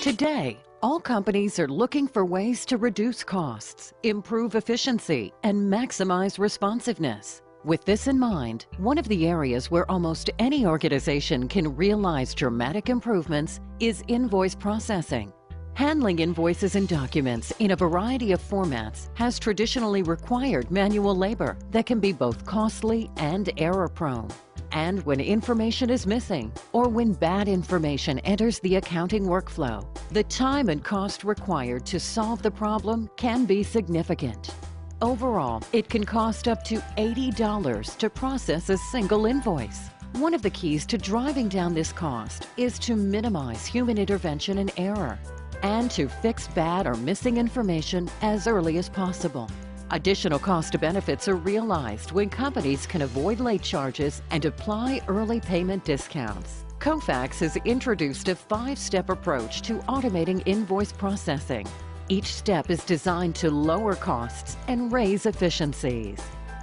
Today, all companies are looking for ways to reduce costs, improve efficiency, and maximize responsiveness. With this in mind, one of the areas where almost any organization can realize dramatic improvements is invoice processing. Handling invoices and documents in a variety of formats has traditionally required manual labor that can be both costly and error-prone. And when information is missing, or when bad information enters the accounting workflow, the time and cost required to solve the problem can be significant. Overall, it can cost up to $80 to process a single invoice. One of the keys to driving down this cost is to minimize human intervention and error, and to fix bad or missing information as early as possible. Additional cost benefits are realized when companies can avoid late charges and apply early payment discounts. Kofax has introduced a 5-step approach to automating invoice processing. Each step is designed to lower costs and raise efficiencies.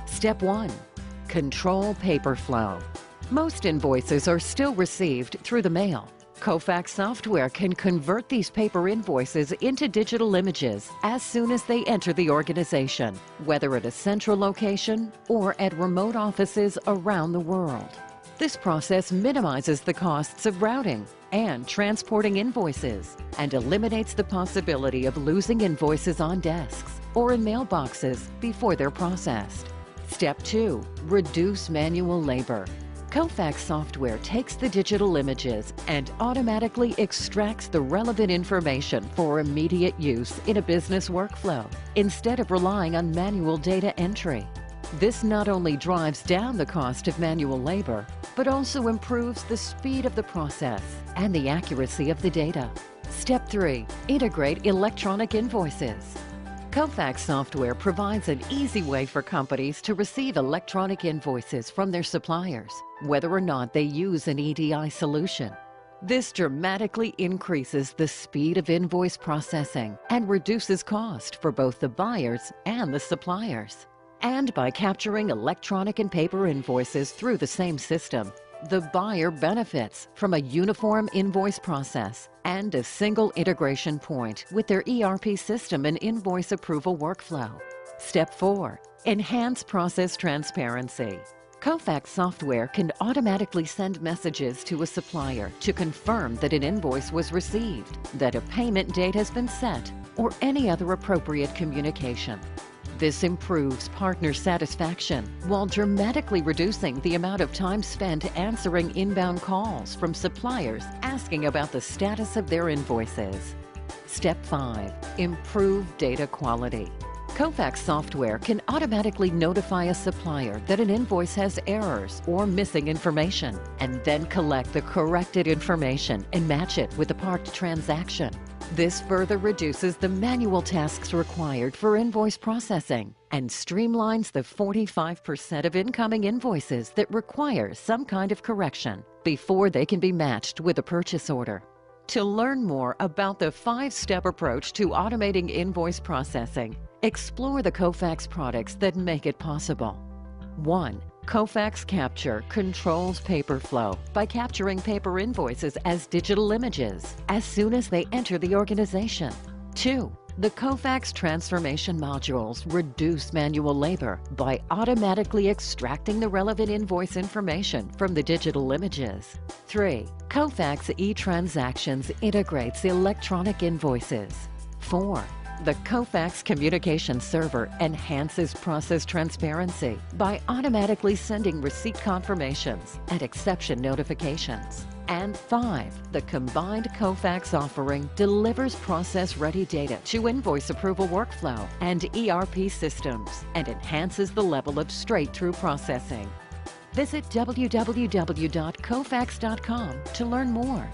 Step 1. Control paper flow. Most invoices are still received through the mail. Kofax software can convert these paper invoices into digital images as soon as they enter the organization, whether at a central location or at remote offices around the world. This process minimizes the costs of routing and transporting invoices and eliminates the possibility of losing invoices on desks or in mailboxes before they're processed. Step 2. Reduce manual labor. Kofax software takes the digital images and automatically extracts the relevant information for immediate use in a business workflow, instead of relying on manual data entry. This not only drives down the cost of manual labor, but also improves the speed of the process and the accuracy of the data. Step 3. Integrate electronic invoices. Kofax software provides an easy way for companies to receive electronic invoices from their suppliers, whether or not they use an EDI solution. This dramatically increases the speed of invoice processing and reduces cost for both the buyers and the suppliers. And by capturing electronic and paper invoices through the same system, the buyer benefits from a uniform invoice process and a single integration point with their ERP system and invoice approval workflow. Step 4. Enhance process transparency. Kofax software can automatically send messages to a supplier to confirm that an invoice was received, that a payment date has been set, or any other appropriate communication. This improves partner satisfaction while dramatically reducing the amount of time spent answering inbound calls from suppliers asking about the status of their invoices. Step 5. Improve data quality. Kofax software can automatically notify a supplier that an invoice has errors or missing information, and then collect the corrected information and match it with the parked transaction. This further reduces the manual tasks required for invoice processing and streamlines the 45% of incoming invoices that require some kind of correction before they can be matched with a purchase order. To learn more about the 5-step approach to automating invoice processing, explore the Kofax products that make it possible. 1. Kofax Capture controls paper flow by capturing paper invoices as digital images as soon as they enter the organization. 2. The Kofax transformation modules reduce manual labor by automatically extracting the relevant invoice information from the digital images. 3. Kofax e-Transactions integrates electronic invoices. 4. The Kofax Communication Server enhances process transparency by automatically sending receipt confirmations and exception notifications. And 5, the combined Kofax offering delivers process-ready data to invoice approval workflow and ERP systems and enhances the level of straight-through processing. Visit www.kofax.com to learn more.